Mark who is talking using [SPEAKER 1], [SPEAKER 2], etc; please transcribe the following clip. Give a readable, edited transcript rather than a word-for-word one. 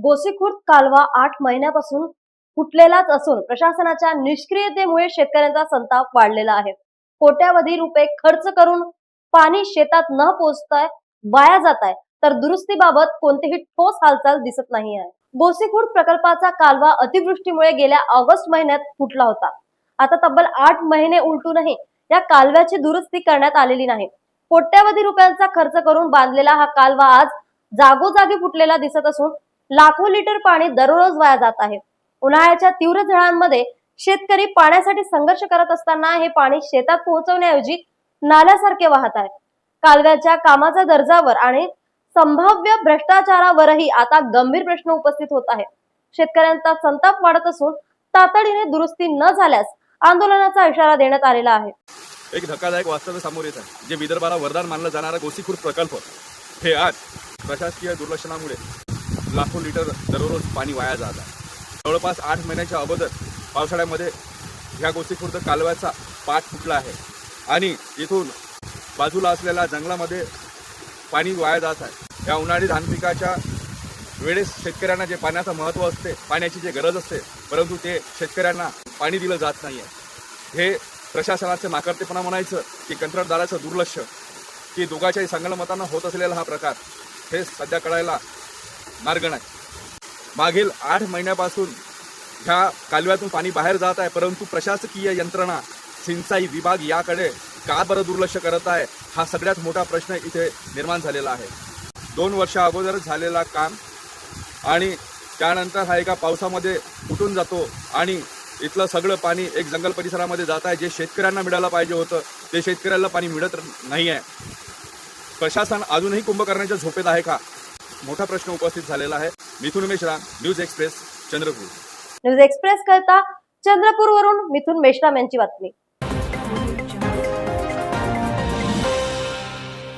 [SPEAKER 1] गोसीखुर्द कालवा 8 महिन्यापासून फुटलेलाच असून प्रशासनाच्या निष्क्रियतेमुळे शेतकऱ्यांचा संताप वाढलेला आहे. कोट्यावधी रुपये खर्च करून पाणी शेतात न पोहोचताय वाया जात आहे, तर दुरुस्तीबाबत कोणतीही ठोस हालचाल दिसत नाही आहे. गोसीखुर्द प्रकल्पाचा कालवा अतिवृष्टीमुळे गेल्या ऑगस्ट महिन्यात फुटला होता. आता तब्बल 8 महिने उलटूनही या कालव्याची दुरुस्ती करण्यात आलेली नाही. कोट्यावधी रुपयांचा खर्च करून बांधलेला हा कालवा आज जागोजागी फुटलेला दिसत असून लाखो लिटर पाणी दररोज वाया जात आहे. उन्हाळ्याच्या तीव्र झळांमध्ये शेतकरी पाण्यासाठी संघर्ष करत असताना हे पाणी शेतात पोहोचवण्याऐवजी नाल्यासारखे वाहत आहे. कालव्याच्या कामाच्या दर्जावर आणि संभाव्य भ्रष्टाचारावरही आता गंभीर प्रश्न उपस्थित होत आहे. शेतकऱ्यांचा संताप वाढत असून तातडीने दुरुस्ती न झाल्यास आंदोलनाचा इशारा देण्यात आलेला आहे.
[SPEAKER 2] एक धक्कादायक वास्तव समोर येत आहे. जे विदर्भाला वरदान मानलं जाणारा गोसीखुर्द प्रकल्प हे आज प्रशासकीय दुर्लक्षणामुळे लाखो लिटर दररोज पाणी वाया जात आहे. जवळपास 8 महिन्याच्या अगोदर पावसाळ्यामध्ये ह्या गोसीखुर्द कालव्याचा पाठ फुटला आहे आणि इथून बाजूला असलेल्या जंगलामध्ये पाणी वाया जात आहे. या उन्हाळी धान पिकाच्या वेळेस शेतकऱ्यांना जे पाण्याचं महत्त्व असते, पाण्याची जे गरज असते, परंतु ते शेतकऱ्यांना पाणी दिलं जात नाही आहे. हे प्रशासनाचं नाकर्तेपणा म्हणायचं की कंत्राटदाराचं दुर्लक्ष की दोघांच्याही संगनमतानं होत असलेला हा प्रकार हे सध्या कळायला मार्ग नाही. मागील 8 महिन्यापासून ह्या कालव्यातून पाणी बाहेर जात आहे, परंतु प्रशासकीय यंत्रणा सिंचाई विभाग याकडे का बरं दुर्लक्ष करत आहे, हा सगळ्यात मोठा प्रश्न इथे निर्माण झालेला आहे. 2 वर्षा अगोदर झालेला काम आणि त्यानंतर हा एका पावसामध्ये फुटून जातो आणि इथलं सगळं पाणी एक जंगल परिसरामध्ये जात आहे. जे शेतकऱ्यांना मिळायला पाहिजे होतं ते शेतकऱ्याला पाणी मिळत नाही आहे. प्रशासन अजूनही कुंभकर्णाच्या झोपेत आहे का, मोठा प्रश्न उपस्थित झालेला आहे. Mithun Meshram, news express, Chandrapur.
[SPEAKER 1] News express करता चंद्रपूरवरून मिथुन मेश्राम यांची बातमी.